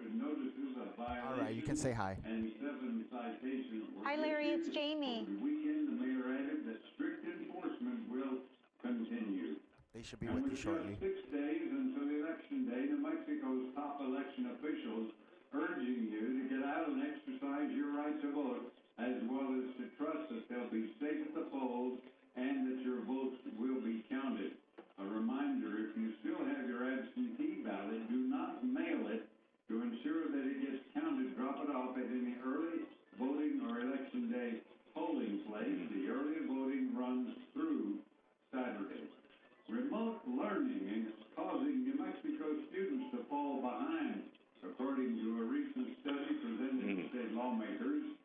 notices of All right, you can say hi. and 7 citations were Hi, Larry. It's issued. Jamie. Over the weekend, the mayor added that strict enforcement will continue. They should be And with you with shortly. just 6 days until the election day, New Mexico's top election officials urging you to get out and exercise your right to vote, as well as to trust that they'll be safe at the polls and that your votes will be counted. A reminder, if you still have your absentee ballot, do not mail it. To ensure that it gets counted, drop it off at any early voting or election day polling place. The early voting runs through Saturday. Remote learning is causing New Mexico students to fall behind, according to a recent study presented to state lawmakers.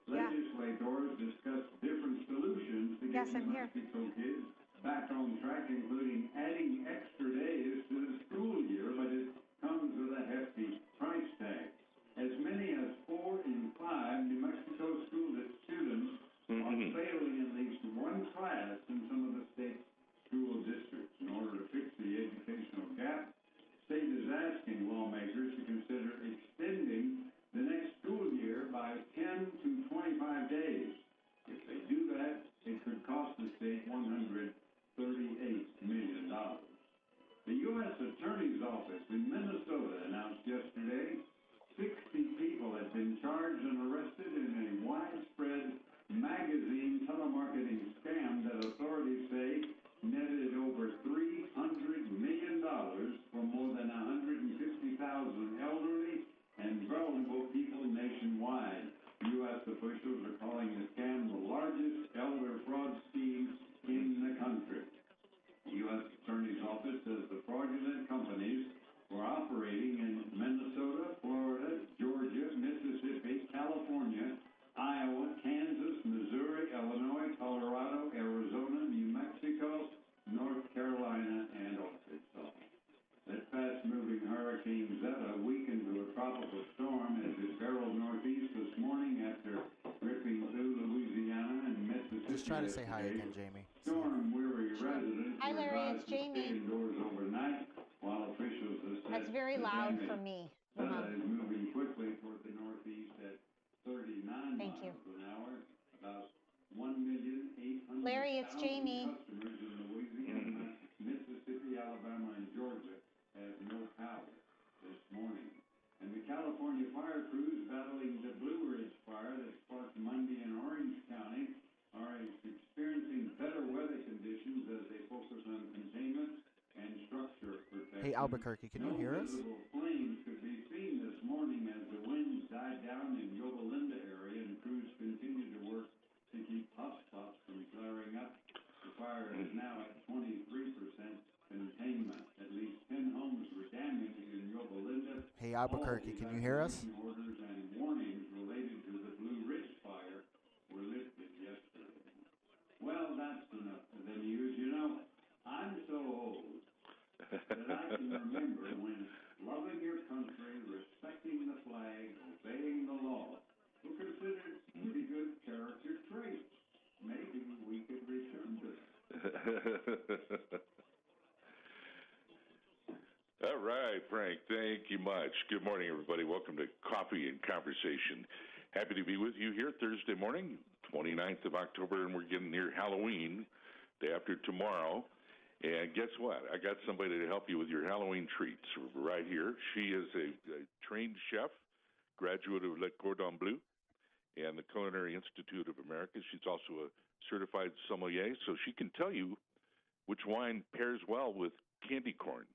Legislators discussed different solutions to get New Mexico kids back on track, including adding extra days to the school year, but it comes with a hefty price tag. As many as 4 in 5 New Mexico school students are failing at least one class in some of the state's school districts. In order to fix the educational gap, the state is asking lawmakers to consider extending the next school year by 10 to 25 days. If they do that, it could cost the state $138 million. The U.S. Attorney's Office in Minnesota announced yesterday 60 people had been charged and arrested in a widespread magazine telemarketing scam that authorities say netted over $300 million for more than 150,000 elderly and vulnerable people nationwide. U.S. officials are calling the scam the largest elder fraud scheme in the country. The U.S. Attorney's Office says the fraudulent companies were operating in Minnesota, Florida, Georgia, Mississippi, California, Iowa, Kansas, Missouri, Illinois, Colorado, Arizona, New Mexico, North Carolina, and Arkansas. That fast-moving Hurricane Zeta weakened to a tropical storm as it barreled northeast this morning after ripping through Louisiana and Mississippi. Just try to say hi again, Jamie. Storm-weary residents Hi, Larry. were It's advised to stay Jamie. indoors overnight, while officials assess That's very the loud damage. for me. Zeta is moving quickly toward the northeast at 39 Thank you. miles an hour. About 1,800,000 Larry, it's Jamie. customers in Louisiana, Mississippi, Alabama, and Georgia have no power this morning. And the California fire crews battling the Blue Ridge fire that sparked Monday in Orange County are experiencing better weather conditions as they focus on containment and structure protection. Hey, Albuquerque, can you hear us? Visible flames could be seen this morning as the winds died down in Yoba Linda area, and crews continue to work to keep hot spots from flaring up. The fire is now at 23% containment. At least 10 homes were damaged in Yoba Linda. Hey, Albuquerque, can you hear us? Orders and warnings related to the Blue Ridge fire were lifted yesterday. Well, that's enough of the news. You know, I'm so old that I can remember when loving your country, respecting the flag, obeying the law were considered pretty good character traits. Maybe we could return to them. All right, Frank, thank you much. Good morning, everybody. Welcome to Coffee and Conversation. Happy to be with you here Thursday morning, 29th of October, and we're getting near Halloween, day after tomorrow. And guess what? I got somebody to help you with your Halloween treats right here. She is a trained chef, graduate of Le Cordon Bleu and the Culinary Institute of America. She's also a certified sommelier, so she can tell you which wine pairs well with candy corn.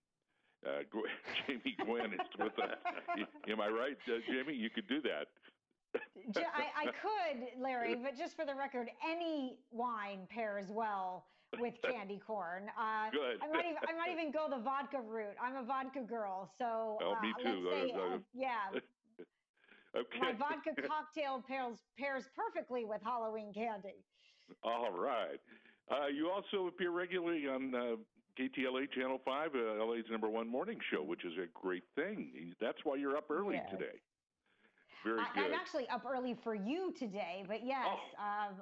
Jamie Gwen is with us. Am I right, Jamie? You could do that. I could, Larry, but just for the record, any wine pairs well with candy corn. Good. I might even go the vodka route. I'm a vodka girl, so me too. let's say, yeah. Okay. My vodka cocktail pairs perfectly with Halloween candy. All right. You also appear regularly on KTLA Channel 5, LA's #1 morning show, which is a great thing. That's why you're up early today. Very good. I'm actually up early for you today, but yes,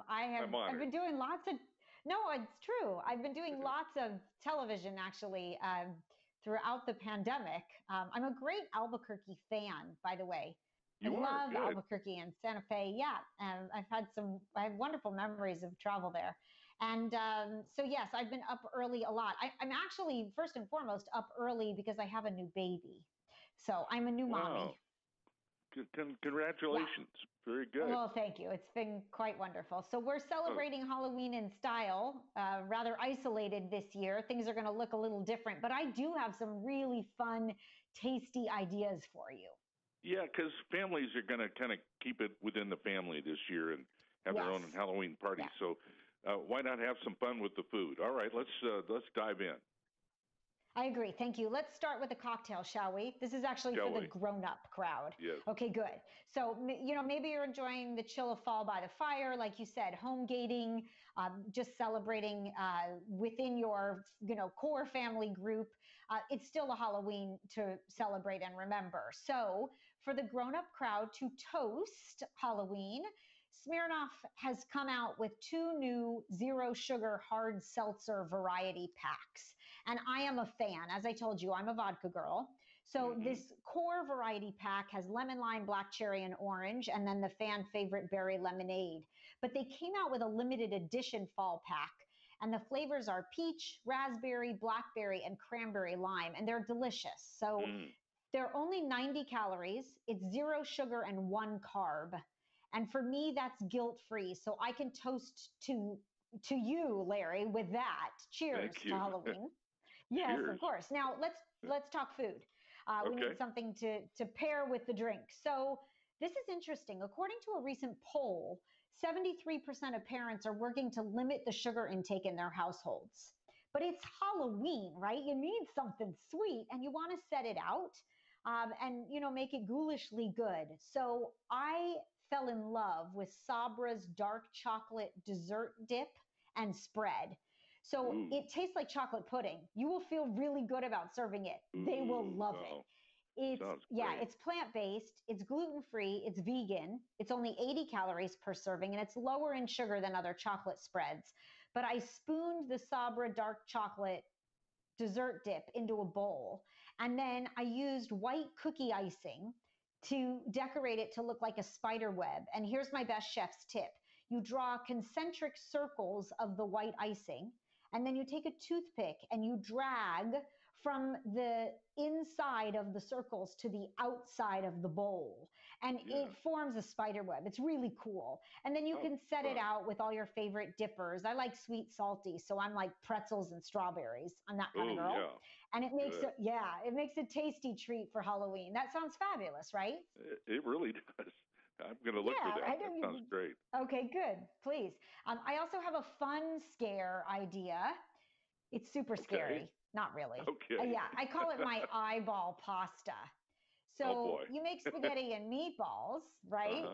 I've been doing lots of, no, it's true. I've been doing lots of television, actually, throughout the pandemic. I'm a great Albuquerque fan, by the way. I You are love good. Albuquerque and Santa Fe. Yeah, and I have wonderful memories of travel there. And so, yes, I've been up early a lot. I'm actually, first and foremost, up early because I have a new baby. So I'm a new mommy. Wow. Congratulations. Very good. Well, thank you. It's been quite wonderful. So we're celebrating Halloween in style, rather isolated this year. Things are going to look a little different, but I do have some really fun, tasty ideas for you. Yeah, because families are going to kind of keep it within the family this year and have their own Halloween party. Yes. So why not have some fun with the food? All right, let's dive in. I agree. Thank you. Let's start with a cocktail, shall we? This is actually for the grown-up crowd. Yes. Okay, good. So, maybe you're enjoying the chill of fall by the fire, like you said, home gating, just celebrating within your, core family group. It's still a Halloween to celebrate and remember. So, for the grown-up crowd to toast Halloween, Smirnoff has come out with 2 new zero sugar hard seltzer variety packs. And I am a fan. As I told you, I'm a vodka girl. So this core variety pack has lemon, lime, black cherry, and orange, and then the fan favorite berry lemonade. But they came out with a limited edition fall pack. And the flavors are peach, raspberry, blackberry, and cranberry lime. And they're delicious. So they're only 90 calories. It's 0 sugar and 1 carb. And for me, that's guilt-free. So I can toast to you, Larry, with that. Cheers to Halloween. Yes, Cheers. of course. Now let's talk food. We need something to pair with the drink. So this is interesting. According to a recent poll, 73% of parents are working to limit the sugar intake in their households. But it's Halloween, right? You need something sweet and you want to set it out and, make it ghoulishly good. So I fell in love with Sabra's dark chocolate dessert dip and spread. So it tastes like chocolate pudding. You will feel really good about serving it. They will love it. It's plant-based, it's gluten-free, it's vegan, it's only 80 calories per serving, and it's lower in sugar than other chocolate spreads. But I spooned the Sabra dark chocolate dessert dip into a bowl, and then I used white cookie icing to decorate it to look like a spider web. And here's my best chef's tip. You draw concentric circles of the white icing, and then you take a toothpick and you drag from the inside of the circles to the outside of the bowl. And it forms a spider web. It's really cool. And then you can set it out with all your favorite dippers. I like sweet salty, so I'm like pretzels and strawberries. I'm that kind of girl. Yeah. And it makes it makes a tasty treat for Halloween. That sounds fabulous, right? It really does. I'm going to look for that. That sounds great. Okay, good. Please. I also have a fun scare idea. It's super scary. Not really. Okay. I call it my eyeball pasta. So you make spaghetti and meatballs, right?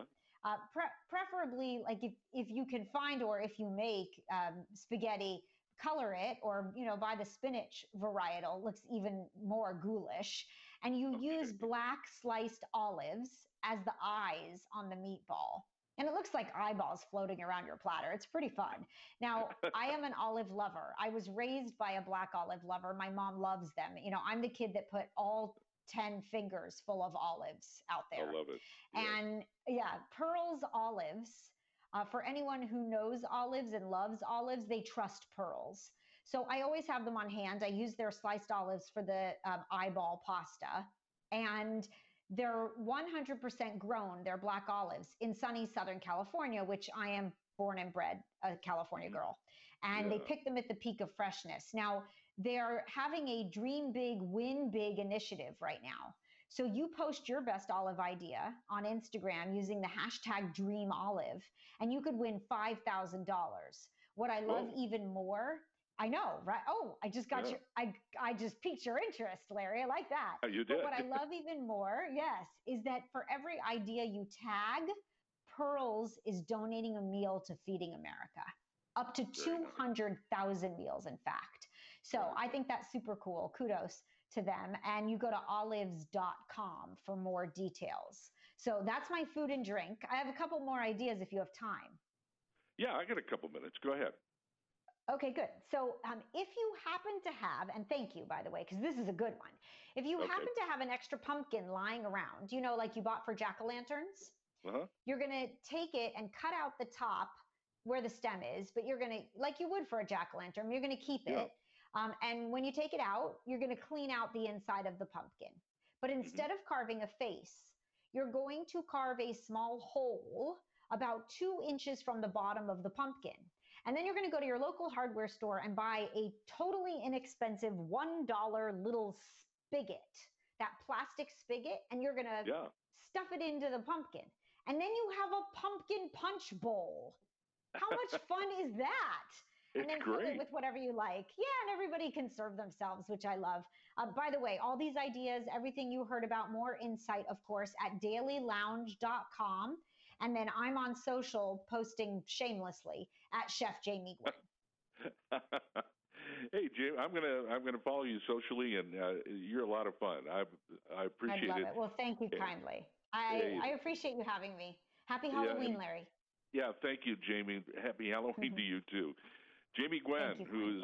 Preferably, like if you can find or if you make spaghetti, color it or, buy the spinach varietal. Looks even more ghoulish. And you use black sliced olives as the eyes on the meatball. And it looks like eyeballs floating around your platter. It's pretty fun. Now, I am an olive lover. I was raised by a black olive lover. My mom loves them. I'm the kid that put all 10 fingers full of olives out there. I love it. And Pearl's olives, for anyone who knows olives and loves olives, they trust Pearl's. So I always have them on hand. I use their sliced olives for the eyeball pasta. And they're 100% grown, they're black olives, in sunny Southern California, which I am born and bred a California girl. And they pick them at the peak of freshness. Now, they're having a Dream Big, Win Big initiative right now. So you post your best olive idea on Instagram using the hashtag #DreamOlive, and you could win $5,000. What I love even more, I know, right? Oh, I just got I just piqued your interest, Larry. I like that. You did. But what I love even more, is that for every idea you tag, Pearls is donating a meal to Feeding America. Up to 200,000 meals, in fact. So I think that's super cool. Kudos to them. And you go to olives.com for more details. So that's my food and drink. I have a couple more ideas if you have time. Yeah, I got a couple minutes. Go ahead. Okay, good. So if you happen to have, and thank you, by the way, because this is a good one. If you happen to have an extra pumpkin lying around, like you bought for jack-o'-lanterns, you're going to take it and cut out the top where the stem is, but you're going to, like you would for a jack-o'-lantern, you're going to keep it. And when you take it out, you're going to clean out the inside of the pumpkin. But instead of carving a face, you're going to carve a small hole about 2 inches from the bottom of the pumpkin. And then you're going to go to your local hardware store and buy a totally inexpensive $1 little spigot, that plastic spigot, and you're going to stuff it into the pumpkin. And then you have a pumpkin punch bowl. How much fun is that? And then fill it with whatever you like. Yeah, and everybody can serve themselves, which I love. By the way, all these ideas, everything you heard about, more insight, of course, at dailylounge.com. And then I'm on social posting shamelessly at Chef Jamie Gwen. Hey, Jim, I'm gonna follow you socially, and you're a lot of fun. I appreciate it. Well, thank you kindly. I appreciate you having me. Happy Halloween, Larry. Yeah, thank you, Jamie. Happy Halloween to you too. Jamie Gwen, who's